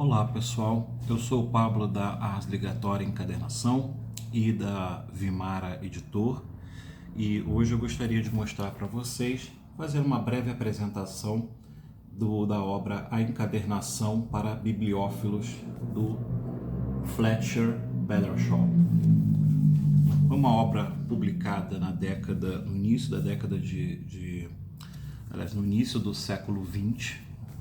Olá pessoal, eu sou o Pablo da Ars Ligatória Encadernação e da Vimara Editor e hoje eu gostaria de mostrar para vocês, fazer uma breve apresentação da obra A Encadernação para Bibliófilos do Fletcher Battershaw. Foi uma obra publicada no início da década no início do século XX,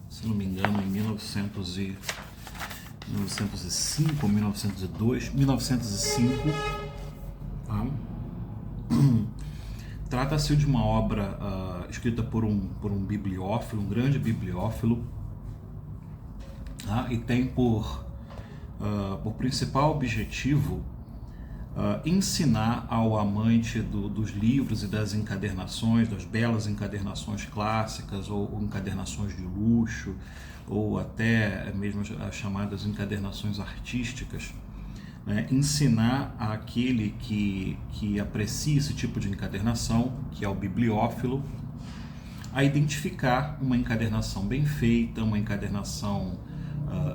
se não me engano, em 1905 ou 1902, 1905. Tá? Trata-se de uma obra escrita por um bibliófilo, um grande bibliófilo, tá? E tem por principal objetivo ensinar ao amante dos livros e das encadernações, das belas encadernações clássicas ou encadernações de luxo, ou até mesmo as chamadas encadernações artísticas, né? Ensinar àquele que aprecia esse tipo de encadernação, que é o bibliófilo, a identificar uma encadernação bem feita, uma encadernação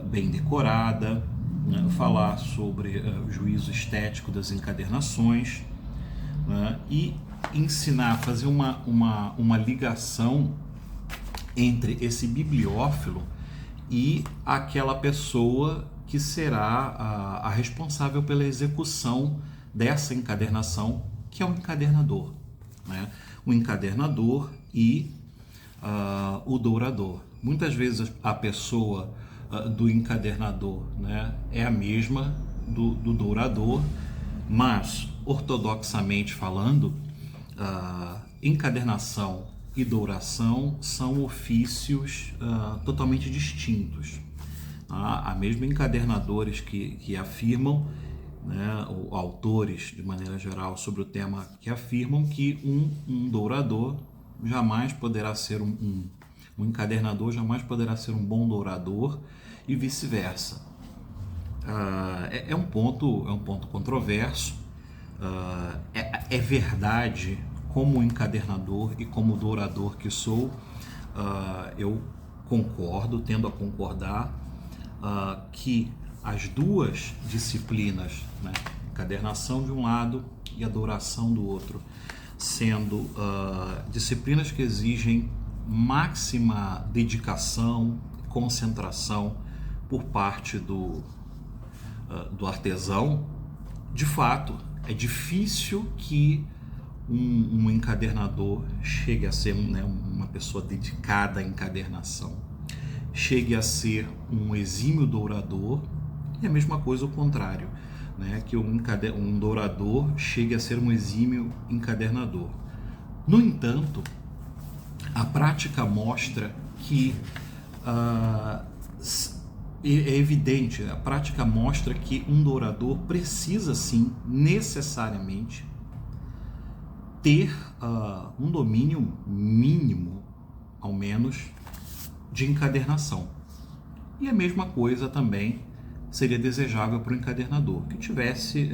bem decorada, né? Falar sobre o juízo estético das encadernações, né? E ensinar, fazer uma ligação entre esse bibliófilo e aquela pessoa que será a responsável pela execução dessa encadernação, que é o encadernador, né? O encadernador e o dourador. Muitas vezes a pessoa do encadernador, né, é a mesma do dourador, mas ortodoxamente falando, encadernação e douração são ofícios totalmente distintos. Há mesmo encadernadores que afirmam, né, ou autores de maneira geral sobre o tema, que afirmam que um dourador jamais poderá ser um encadernador jamais poderá ser um bom dourador e vice-versa. É um ponto controverso. É verdade, como encadernador e como dourador que sou, eu tendo a concordar que as duas disciplinas, né, encadernação de um lado e a douração do outro, sendo disciplinas que exigem máxima dedicação, concentração por parte do artesão, de fato, é difícil que um encadernador chegue a ser uma pessoa dedicada à encadernação, chegue a ser um exímio dourador, e a mesma coisa o contrário, né? Que um dourador chegue a ser um exímio encadernador. No entanto, a prática mostra que é evidente, a prática mostra que um dourador precisa sim, necessariamente, ter um domínio mínimo, ao menos, de encadernação. E a mesma coisa também seria desejável para o encadernador, que tivesse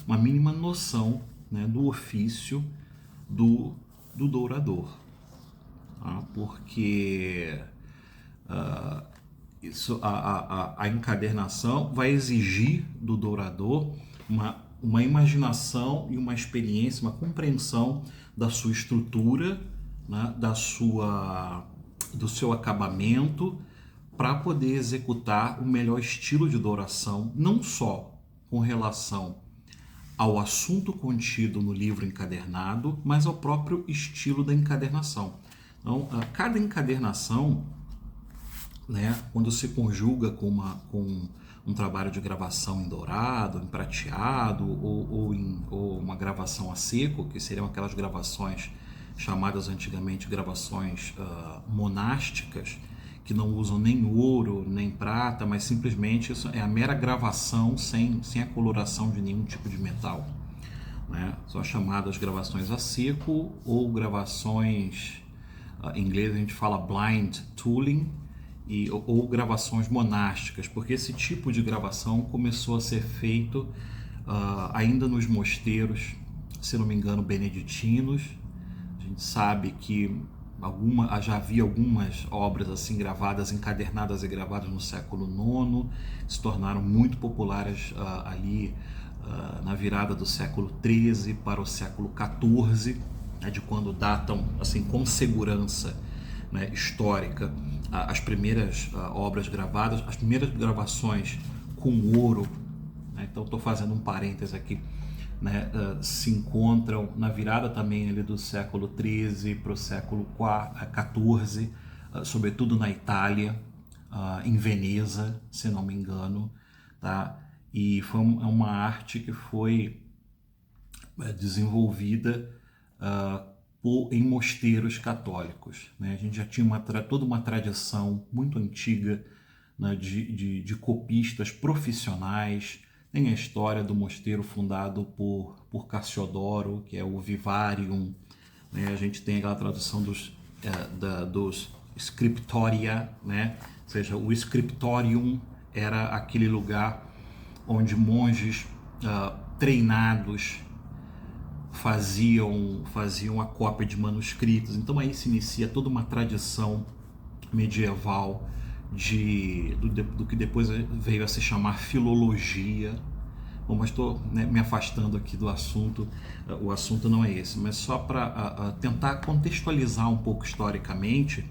uma mínima noção, né, do ofício do dourador. Porque a encadernação vai exigir do dourador uma imaginação e uma experiência, uma compreensão da sua estrutura, né, do seu acabamento, para poder executar o melhor estilo de douração, não só com relação ao assunto contido no livro encadernado, mas ao próprio estilo da encadernação. Então, cada encadernação, né, quando se conjuga com um trabalho de gravação em dourado, em prateado ou uma gravação a seco, que seriam aquelas gravações chamadas antigamente gravações monásticas, que não usam nem ouro, nem prata, mas simplesmente isso é a mera gravação sem a coloração de nenhum tipo de metal, né? São as chamadas gravações a seco ou gravações, em inglês a gente fala blind tooling, ou gravações monásticas, porque esse tipo de gravação começou a ser feito ainda nos mosteiros, se não me engano, beneditinos. A gente sabe que já havia algumas obras assim gravadas, encadernadas e gravadas no século IX, se tornaram muito populares ali na virada do século XIII para o século XIV, né, de quando datam assim com segurança, né, histórica as primeiras obras gravadas, as primeiras gravações com ouro, né, então estou fazendo um parênteses aqui, né, se encontram na virada também ali do século XIII para o século XIV, sobretudo na Itália, em Veneza, se não me engano, tá? E foi uma arte que foi desenvolvida em mosteiros católicos, né? A gente já tinha toda uma tradição muito antiga, né, de copistas profissionais. Tem a história do mosteiro fundado por Cassiodoro, que é o Vivarium, né? A gente tem aquela tradução dos scriptoria, né? Ou seja, o scriptorium era aquele lugar onde monges treinados faziam a cópia de manuscritos. Então aí se inicia toda uma tradição medieval do que depois veio a se chamar filologia. Bom, mas estou, né, me afastando aqui do assunto, o assunto não é esse, mas só para tentar contextualizar um pouco historicamente,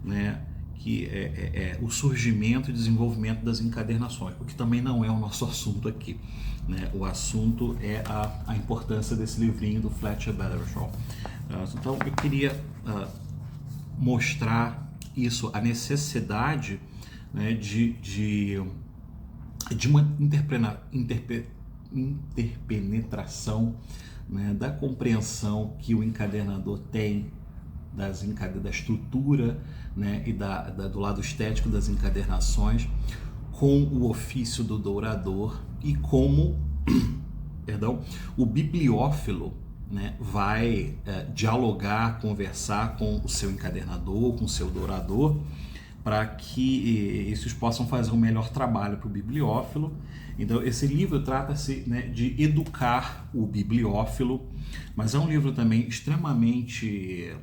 né, que é o surgimento e desenvolvimento das encadernações, porque também não é o nosso assunto aqui, né? O assunto é a importância desse livrinho do Fletcher Battershaw. Então eu queria mostrar isso, a necessidade, né, de uma interpenetração, né, da compreensão que o encadernador tem da estrutura, né, e do lado estético das encadernações, com o ofício do dourador e como perdão, o bibliófilo, né, vai dialogar, conversar com o seu encadernador, com o seu dourador, para que esses possam fazer um melhor trabalho para o bibliófilo. Então esse livro trata-se, né, de educar o bibliófilo, mas é um livro também extremamente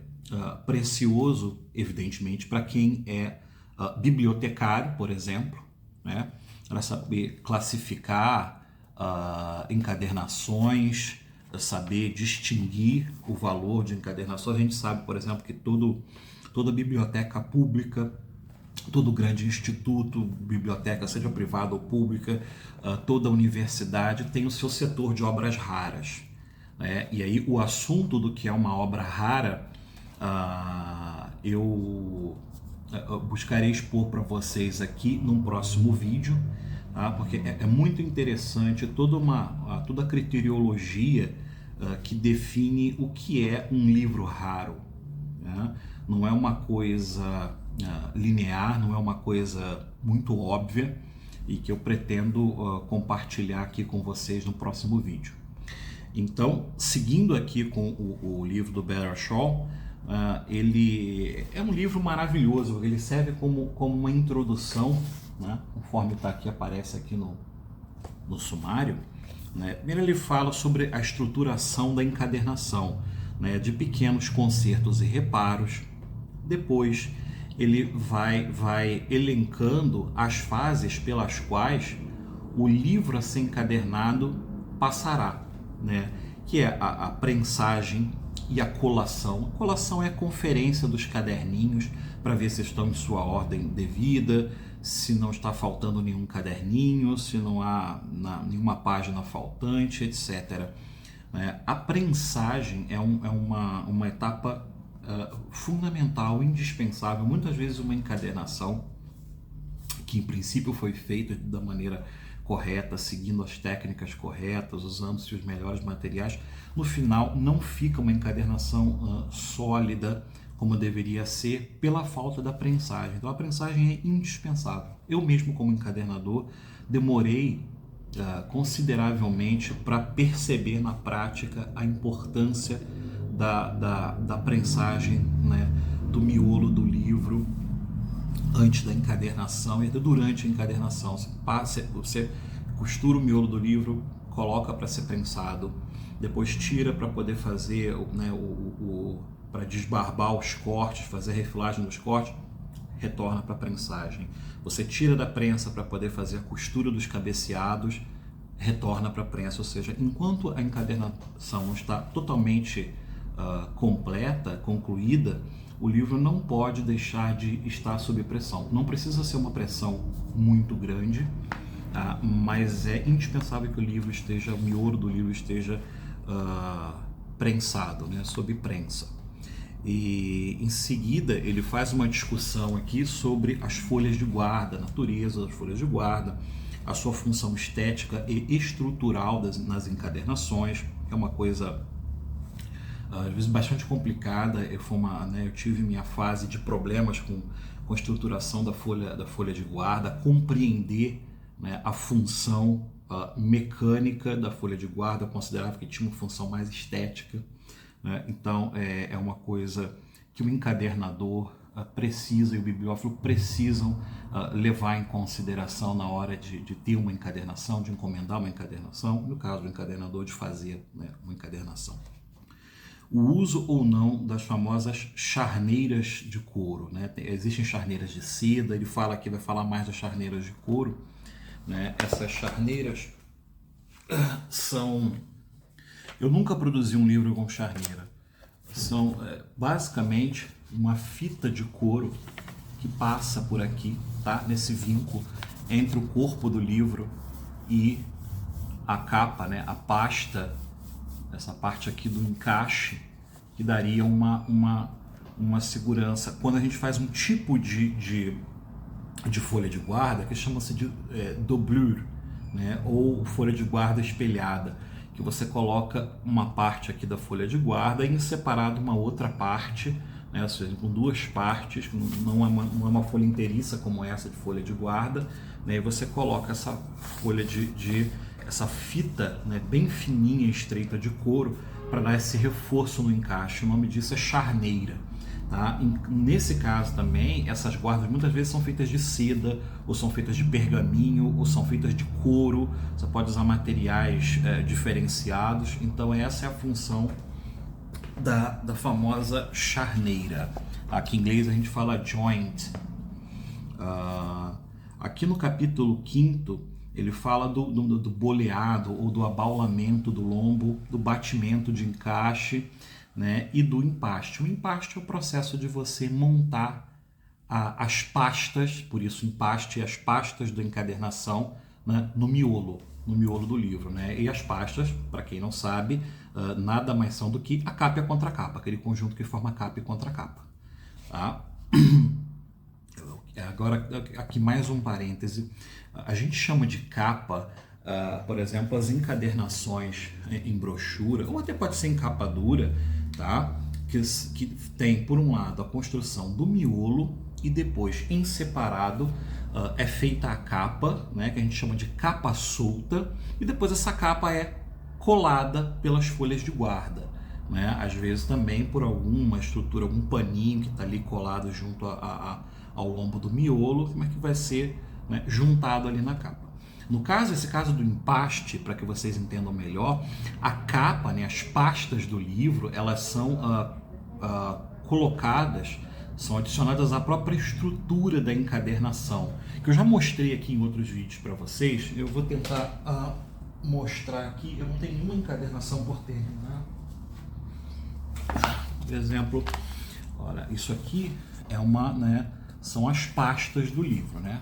precioso, evidentemente, para quem é bibliotecário, por exemplo, né, para saber classificar encadernações, saber distinguir o valor de encadernações. A gente sabe, por exemplo, que toda biblioteca pública, todo grande instituto, biblioteca, seja privada ou pública, toda universidade tem o seu setor de obras raras, né? E aí o assunto do que é uma obra rara, eu buscarei expor para vocês aqui num próximo vídeo, tá? Porque é muito interessante toda a criteriologia que define o que é um livro raro, né? Não é uma coisa linear, não é uma coisa muito óbvia, e que eu pretendo compartilhar aqui com vocês no próximo vídeo. Então, seguindo aqui com o livro do Battershaw, ele é um livro maravilhoso, porque ele serve como uma introdução, né, conforme está aqui, aparece aqui no sumário, né. Primeiro ele fala sobre a estruturação da encadernação, né, de pequenos concertos e reparos. Depois ele vai elencando as fases pelas quais o livro a ser encadernado passará, né, que é a prensagem e a colação. A colação é a conferência dos caderninhos para ver se estão em sua ordem devida, se não está faltando nenhum caderninho, se não há nenhuma página faltante, etc. A prensagem é uma etapa fundamental, indispensável. Muitas vezes uma encadernação que em princípio foi feita da maneira correta, seguindo as técnicas corretas, usando-se os melhores materiais, no final não fica uma encadernação sólida como deveria ser, pela falta da prensagem. Então a prensagem é indispensável. Eu mesmo, como encadernador, demorei consideravelmente para perceber na prática a importância da prensagem, né, do miolo do livro antes da encadernação e durante a encadernação. Você costura o miolo do livro, coloca para ser prensado, depois tira para poder fazer, né, para desbarbar os cortes, fazer a refilagem dos cortes, retorna para a prensagem. Você tira da prensa para poder fazer a costura dos cabeceados, retorna para a prensa. Ou seja, enquanto a encadernação não está totalmente completa, concluída, o livro não pode deixar de estar sob pressão. Não precisa ser uma pressão muito grande, mas é indispensável que o miolo do livro esteja prensado, né, sob prensa. E em seguida ele faz uma discussão aqui sobre as folhas de guarda, a natureza das folhas de guarda, a sua função estética e estrutural nas encadernações. É uma coisa às vezes bastante complicada. Eu tive minha fase de problemas com a estruturação da folha de guarda, compreender, né, a função mecânica da folha de guarda. Eu considerava que tinha uma função mais estética, né? Então é uma coisa que o encadernador precisa e o bibliófilo precisam levar em consideração na hora de ter uma encadernação, de encomendar uma encadernação, no caso do encadernador de fazer, né, uma encadernação. O uso ou não das famosas charneiras de couro, né? Existem charneiras de seda, ele fala aqui, vai falar mais das charneiras de couro, né? Essas charneiras são... Eu nunca produzi um livro com charneira. São basicamente uma fita de couro que passa por aqui, tá? Nesse vinco entre o corpo do livro e a capa, né? A pasta, essa parte aqui do encaixe, que daria uma segurança. Quando a gente faz um tipo de folha de guarda, que chama-se de doublure, né? Ou folha de guarda espelhada, que você coloca uma parte aqui da folha de guarda e em separado uma outra parte, né? Ou seja, com duas partes, não é uma folha inteiriça como essa de folha de guarda, né? E você coloca essa folha essa fita, né, bem fininha e estreita de couro para dar esse reforço no encaixe. O nome disso é charneira. Tá? Nesse caso também, essas guardas muitas vezes são feitas de seda, ou são feitas de pergaminho, ou são feitas de couro. Você pode usar materiais diferenciados. Então essa é a função da famosa charneira. Aqui em inglês a gente fala joint. Aqui no capítulo 5º, ele fala do boleado ou do abaulamento do lombo, do batimento de encaixe, né, e do empaste. O empaste é o processo de você montar as pastas, por isso empaste, as pastas da encadernação, né, no miolo do livro, né? E as pastas, para quem não sabe, nada mais são do que a capa e a contracapa, aquele conjunto que forma capa e contracapa. Tá? Agora, aqui mais um parêntese. A gente chama de capa, por exemplo, as encadernações em brochura, ou até pode ser em capa dura, tá? Que tem, por um lado, a construção do miolo e depois, em separado, é feita a capa, né, que a gente chama de capa solta, e depois essa capa é colada pelas folhas de guarda, né? Às vezes também por alguma estrutura, algum paninho que está ali colado junto ao lombo do miolo, como é que vai ser, né, juntado ali na capa. No caso, esse caso do empaste, para que vocês entendam melhor, a capa, né, as pastas do livro, elas são colocadas, são adicionadas à própria estrutura da encadernação, que eu já mostrei aqui em outros vídeos para vocês. Eu vou tentar mostrar aqui. Eu não tenho nenhuma encadernação por terminar. Por exemplo, olha, isso aqui é são as pastas do livro, né?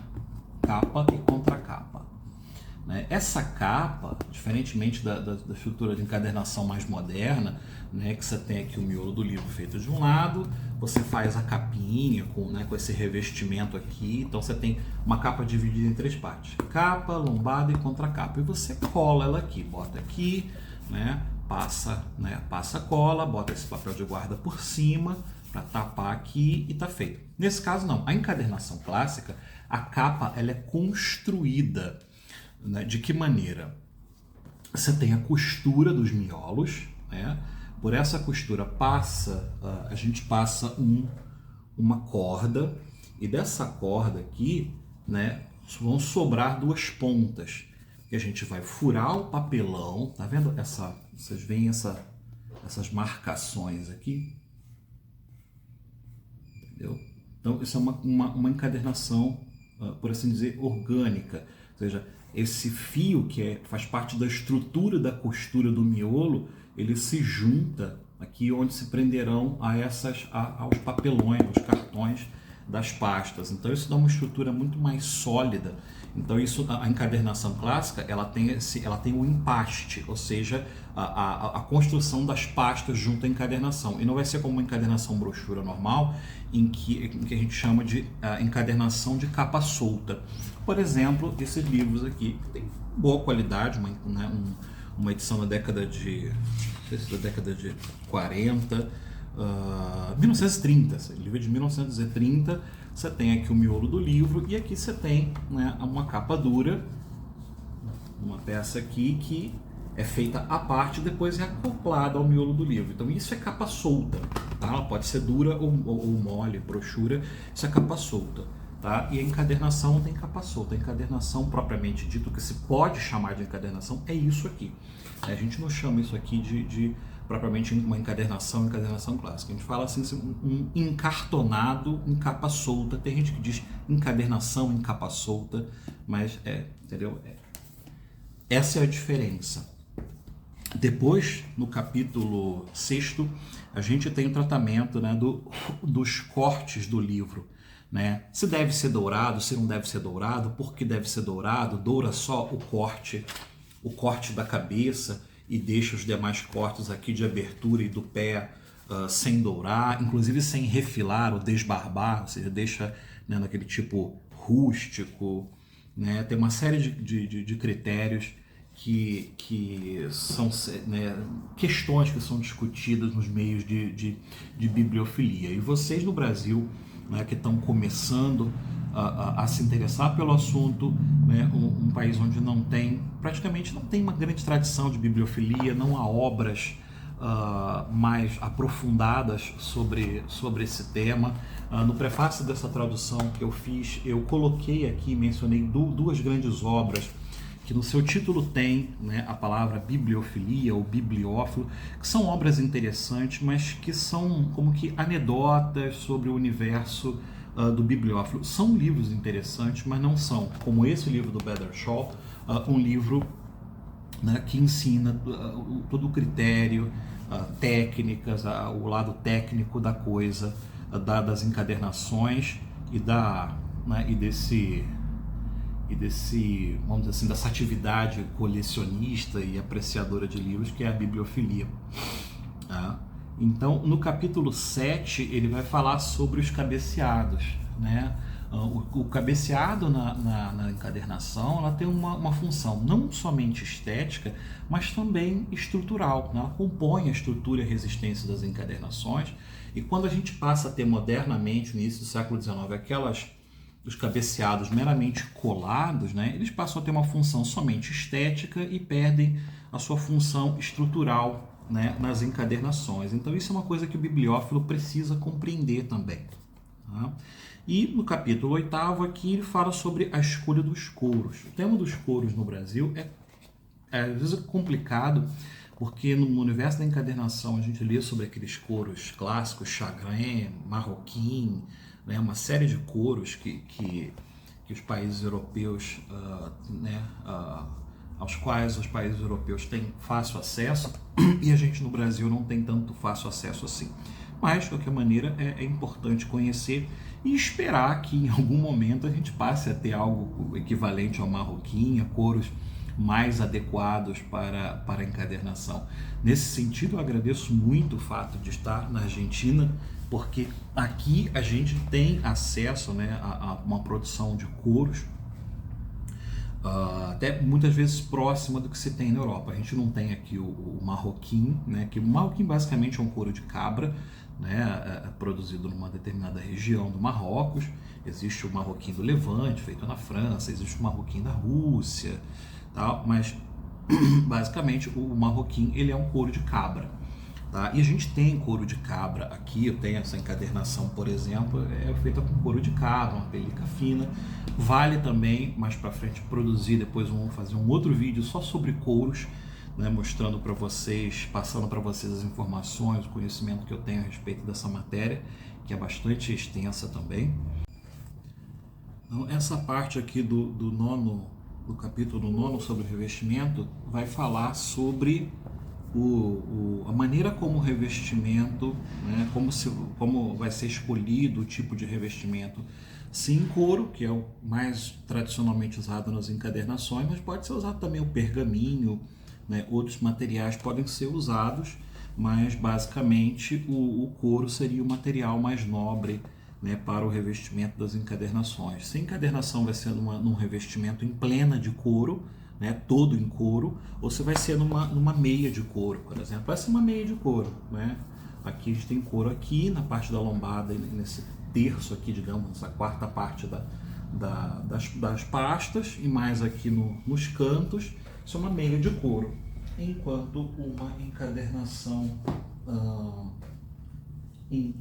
Capa e contracapa. Né? Essa capa, diferentemente da estrutura de encadernação mais moderna, né, que você tem aqui o miolo do livro feito de um lado, você faz a capinha com esse revestimento aqui, então você tem uma capa dividida em 3 partes: capa, lombada e contracapa, e você cola ela aqui, bota aqui, né, passa cola, bota esse papel de guarda por cima para tapar aqui e tá feito. Nesse caso não, a encadernação clássica, a capa ela é construída, né, de que maneira? Você tem a costura dos miolos, né? Por essa costura a gente passa uma corda, e dessa corda aqui, né, vão sobrar 2 pontas, que a gente vai furar o papelão, tá vendo? Vocês veem essas marcações aqui? entendeu? Então, isso é uma encadernação, por assim dizer, orgânica. Ou seja, esse fio faz parte da estrutura da costura do miolo, ele se junta aqui onde se prenderão aos papelões, aos cartões das pastas. Então isso dá uma estrutura muito mais sólida. Então a encadernação clássica ela tem o empaste, ou seja, a construção das pastas junto à encadernação. E não vai ser como uma encadernação brochura normal, em que a gente chama de encadernação de capa solta. Por exemplo, esses livros aqui tem boa qualidade, uma edição da década de 40, 1930, esse livro é de 1930. Você tem aqui o miolo do livro e aqui você tem, né, uma capa dura, uma peça aqui que é feita à parte e depois é acoplada ao miolo do livro. Então isso é capa solta, tá? Ela pode ser dura ou mole, brochura, isso é capa solta. Tá? E a encadernação não tem capa solta. A encadernação propriamente dito, que se pode chamar de encadernação, é isso aqui. A gente não chama isso aqui de propriamente uma encadernação clássica. A gente fala assim, um encartonado em capa solta. Tem gente que diz encadernação em capa solta, mas entendeu? Essa é a diferença. Depois, no capítulo 6º, a gente tem o tratamento, né, dos cortes do livro. Né? Se deve ser dourado, se não deve ser dourado, por que deve ser dourado, doura só o corte da cabeça e deixa os demais cortes aqui de abertura e do pé sem dourar, inclusive sem refilar ou desbarbar, ou seja, deixa, né, naquele tipo rústico. Né? Tem uma série de critérios que são, né, questões que são discutidas nos meios de bibliofilia. E vocês no Brasil, né, que estão começando a se interessar pelo assunto, né, um país onde praticamente não tem uma grande tradição de bibliofilia, não há obras mais aprofundadas sobre esse tema. No prefácio dessa tradução que eu fiz, eu coloquei aqui, mencionei duas grandes obras que no seu título tem, né, a palavra bibliofilia ou bibliófilo, que são obras interessantes, mas que são como que anedotas sobre o universo do bibliófilo. São livros interessantes, mas não são, como esse livro do Bedershaw, um livro, né, que ensina todo o critério, técnicas, o lado técnico da coisa, das encadernações e desse, vamos dizer assim, dessa atividade colecionista e apreciadora de livros, que é a bibliofilia. Então, no capítulo 7, ele vai falar sobre os cabeceados. Né? O cabeceado na encadernação, ela tem uma função não somente estética, mas também estrutural. Né? Ela compõe a estrutura e a resistência das encadernações. E quando a gente passa a ter modernamente, no início do século XIX, os cabeceados meramente colados, né, eles passam a ter uma função somente estética e perdem a sua função estrutural, né, nas encadernações. Então isso é uma coisa que o bibliófilo precisa compreender também. Tá? E no capítulo 8º aqui ele fala sobre a escolha dos couros. O tema dos couros no Brasil às vezes complicado, porque no universo da encadernação a gente lê sobre aqueles couros clássicos, chagrin, marroquim, né, uma série de couros que os países europeus, aos quais os países europeus têm fácil acesso, e a gente no Brasil não tem tanto fácil acesso assim. Mas, de qualquer maneira, é importante conhecer e esperar que em algum momento a gente passe a ter algo equivalente ao marroquim, a couros mais adequados para a encadernação. Nesse sentido, eu agradeço muito o fato de estar na Argentina, porque aqui a gente tem acesso, né, a uma produção de couros até muitas vezes próxima do que se tem na Europa. A gente não tem aqui o marroquim, né, que o marroquim basicamente é um couro de cabra, né, produzido numa determinada região do Marrocos. Existe o marroquim do Levante, feito na França, existe o marroquim da Rússia, tal, mas basicamente o marroquim ele é um couro de cabra. Tá? E a gente tem couro de cabra aqui, eu tenho essa encadernação, por exemplo, é feita com couro de cabra, uma pelica fina. Vale também, mais para frente, produzir, depois vamos fazer um outro vídeo só sobre couros, né, mostrando para vocês, passando para vocês as informações, o conhecimento que eu tenho a respeito dessa matéria. que é bastante extensa também. Então, essa parte aqui do capítulo 9 sobre o revestimento vai falar sobre a maneira como o revestimento, né, como vai ser escolhido o tipo de revestimento, se em couro, que é o mais tradicionalmente usado nas encadernações, mas pode ser usado também o pergaminho, né, outros materiais podem ser usados, mas basicamente o couro seria o material mais nobre, né, para o revestimento das encadernações. Se a encadernação vai ser num revestimento em plena de couro, né, todo em couro, ou se vai ser numa meia de couro, por exemplo. Vai ser uma meia de couro, né? Aqui a gente tem couro aqui na parte da lombada, nesse terço aqui, digamos, essa quarta parte das pastas, e mais aqui nos cantos, isso é uma meia de couro. Enquanto uma encadernação em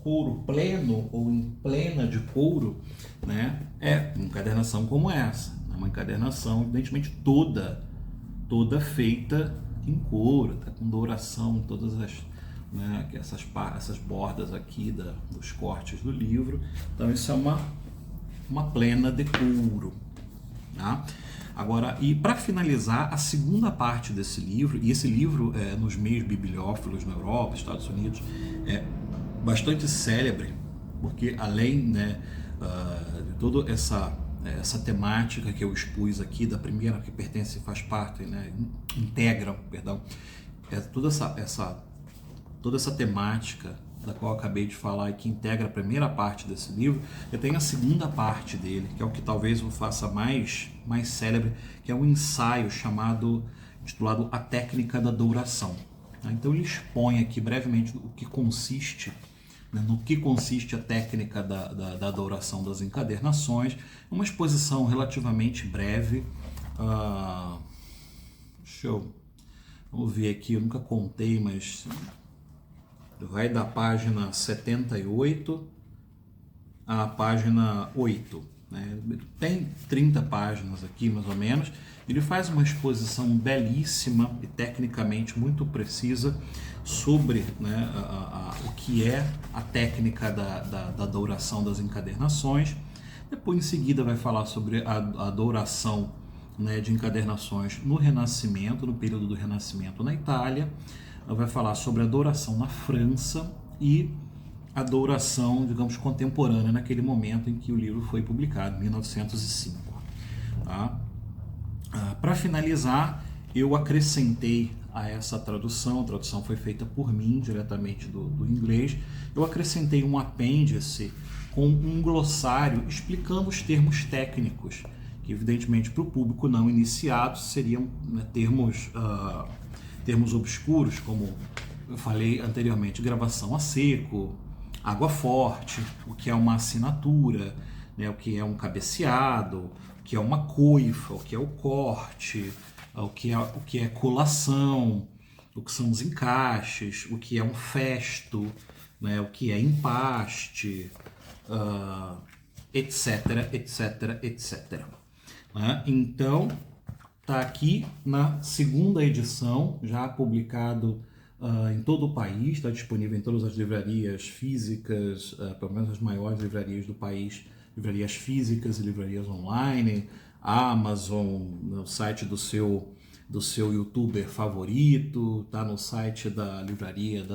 couro pleno ou em plena de couro, né, é uma encadernação como essa. Uma encadernação, evidentemente, toda feita em couro, tá, com douração, todas essas bordas aqui dos cortes do livro. Então isso é uma plena de couro, tá? Agora, e para finalizar, a segunda parte desse livro, e esse livro nos meios bibliófilos na Europa, Estados Unidos, é bastante célebre, porque além, né, de toda essa temática que eu expus aqui, da primeira, que pertence, faz parte, né, integra, perdão, toda essa temática da qual eu acabei de falar e que integra a primeira parte desse livro, eu tenho a segunda parte dele, que é o que talvez o faça mais célebre, que é um ensaio intitulado A Técnica da Douração. Então ele expõe aqui brevemente no que consiste a técnica da douração das encadernações, uma exposição relativamente breve. Vamos ver aqui, eu nunca contei, mas vai da página 78 à página 8. Né? Tem 30 páginas aqui, mais ou menos. Ele faz uma exposição belíssima e tecnicamente muito precisa sobre, né, o que é a técnica da douração das encadernações. Depois, em seguida, vai falar sobre a douração, né, de encadernações no Renascimento, no período do Renascimento na Itália. Vai falar sobre a douração na França e a douração, digamos, contemporânea naquele momento em que o livro foi publicado, em 1905. Tá? Para finalizar, eu acrescentei a essa tradução, a tradução foi feita por mim, diretamente do inglês, eu acrescentei um apêndice com um glossário explicando os termos técnicos, que evidentemente para o público não iniciado seriam, né, termos obscuros, como eu falei anteriormente, gravação a seco, água forte, o que é uma assinatura, né, o que é um cabeceado, o que é uma coifa, o que é o corte, o que é colação, o que são os encaixes, o que é um festo, né, o que é empaste, etc, etc, etc. Né? Então, está aqui na segunda edição, já publicado em todo o país, está disponível em todas as livrarias físicas, pelo menos as maiores livrarias do país, livrarias físicas e livrarias online, Amazon, no site do seu youtuber favorito, está no site da livraria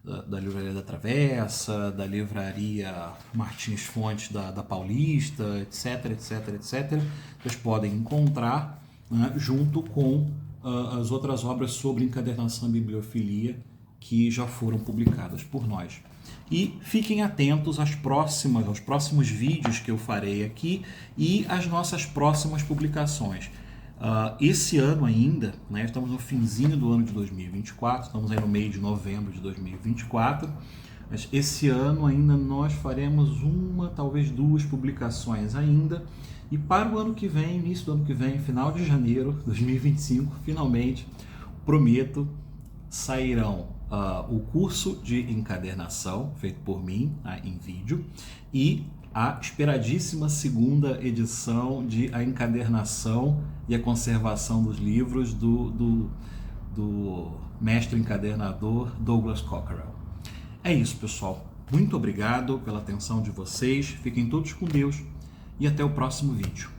da Livraria da Travessa, da Livraria Martins Fontes da Paulista, etc, etc, etc. Vocês podem encontrar, né, junto com as outras obras sobre encadernação e bibliofilia que já foram publicadas por nós. E fiquem atentos aos próximos vídeos que eu farei aqui e às nossas próximas publicações. Esse ano ainda, né, estamos no finzinho do ano de 2024, estamos aí no meio de novembro de 2024, mas esse ano ainda nós faremos uma, talvez duas publicações ainda, e para o ano que vem, início do ano que vem, final de janeiro de 2025, finalmente, prometo, sairão o curso de encadernação, feito por mim, em vídeo, e a esperadíssima segunda edição de A Encadernação e a Conservação dos Livros do mestre encadernador Douglas Cockerell. É isso, pessoal. Muito obrigado pela atenção de vocês, fiquem todos com Deus e até o próximo vídeo.